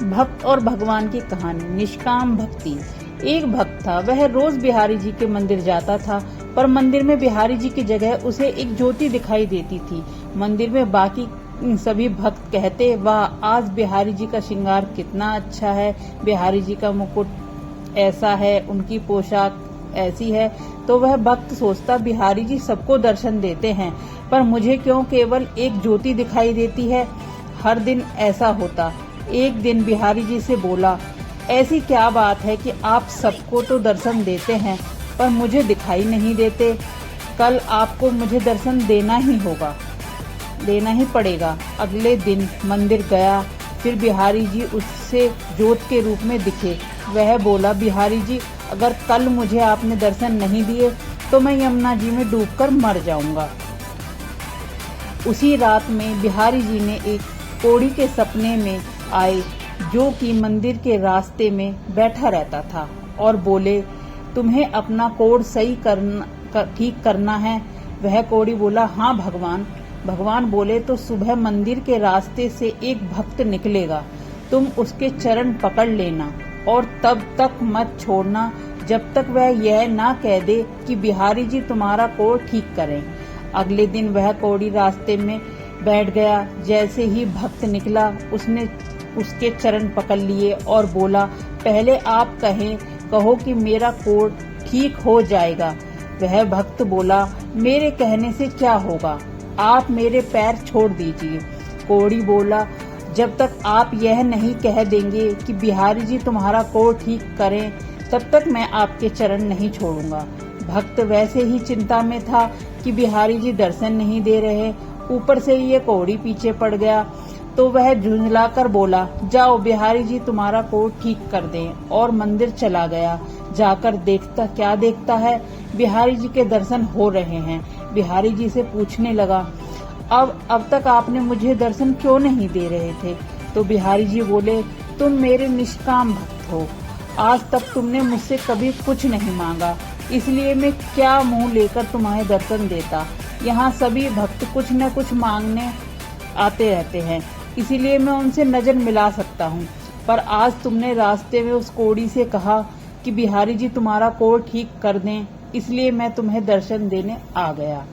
भक्त और भगवान की कहानी। निष्काम भक्ति। एक भक्त था, वह रोज बिहारी जी के मंदिर जाता था, पर मंदिर में बिहारी जी की जगह उसे एक ज्योति दिखाई देती थी। मंदिर में बाकी सभी भक्त कहते, वाह, आज बिहारी जी का श्रृंगार कितना अच्छा है, बिहारी जी का मुकुट ऐसा है, उनकी पोशाक ऐसी है। तो वह भक्त सोचता, बिहारी जी सबको दर्शन देते हैं, पर मुझे क्यों केवल एक ज्योति दिखाई देती है। हर दिन ऐसा होता। एक दिन बिहारी जी से बोला, ऐसी क्या बात है कि आप सबको तो दर्शन देते हैं पर मुझे दिखाई नहीं देते। कल आपको मुझे दर्शन देना ही पड़ेगा। अगले दिन मंदिर गया, फिर बिहारी जी उससे ज्योत के रूप में दिखे। वह बोला, बिहारी जी, अगर कल मुझे आपने दर्शन नहीं दिए तो मैं यमुना जी में डूबकर मर जाऊंगा। उसी रात में बिहारी जी ने एक कोढ़ी के सपने में आए, जो कि मंदिर के रास्ते में बैठा रहता था, और बोले, तुम्हें अपना कोढ़ ठीक करना है। वह कोढ़ी बोला, हाँ भगवान। भगवान बोले, तो सुबह मंदिर के रास्ते से एक भक्त निकलेगा, तुम उसके चरण पकड़ लेना और तब तक मत छोड़ना जब तक वह यह ना कह दे कि बिहारी जी तुम्हारा कोढ़ ठीक करें। अगले दिन वह कोढ़ी रास्ते में बैठ गया। जैसे ही भक्त निकला, उसने उसके चरण पकड़ लिए और बोला, पहले आप कहो कि मेरा कोढ़ ठीक हो जाएगा। वह भक्त बोला, मेरे कहने से क्या होगा, आप मेरे पैर छोड़ दीजिए। कोढ़ी बोला, जब तक आप यह नहीं कह देंगे कि बिहारी जी तुम्हारा कोढ़ ठीक करें, तब तक मैं आपके चरण नहीं छोड़ूंगा। भक्त वैसे ही चिंता में था कि बिहारी जी दर्शन नहीं दे रहे, ऊपर से ये कोढ़ी पीछे पड़ गया। तो वह झुंझलाकर बोला, जाओ, बिहारी जी तुम्हारा कोढ़ ठीक कर दें, और मंदिर चला गया। जाकर देखता है, बिहारी जी के दर्शन हो रहे हैं। बिहारी जी से पूछने लगा, अब तक आपने मुझे दर्शन क्यों नहीं दे रहे थे। तो बिहारी जी बोले, तुम मेरे निष्काम भक्त हो, आज तक तुमने मुझसे कभी कुछ नहीं मांगा, इसलिए मैं क्या मुंह लेकर तुम्हारे दर्शन देता। यहाँ सभी भक्त कुछ न कुछ मांगने आते रहते हैं, इसीलिए मैं उनसे नजर मिला सकता हूँ, पर आज तुमने रास्ते में उस कोढ़ी से कहा कि बिहारी जी तुम्हारा कोढ़ ठीक कर दें, इसलिए मैं तुम्हें दर्शन देने आ गया।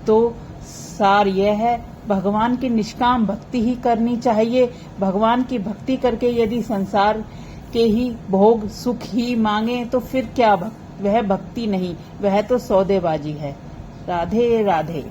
तो सार यह है, भगवान की निष्काम भक्ति ही करनी चाहिए। भगवान की भक्ति करके यदि संसार के ही भोग सुख ही मांगे तो फिर क्या वह भक्ति नहीं, वह तो सौदेबाजी है। राधे राधे।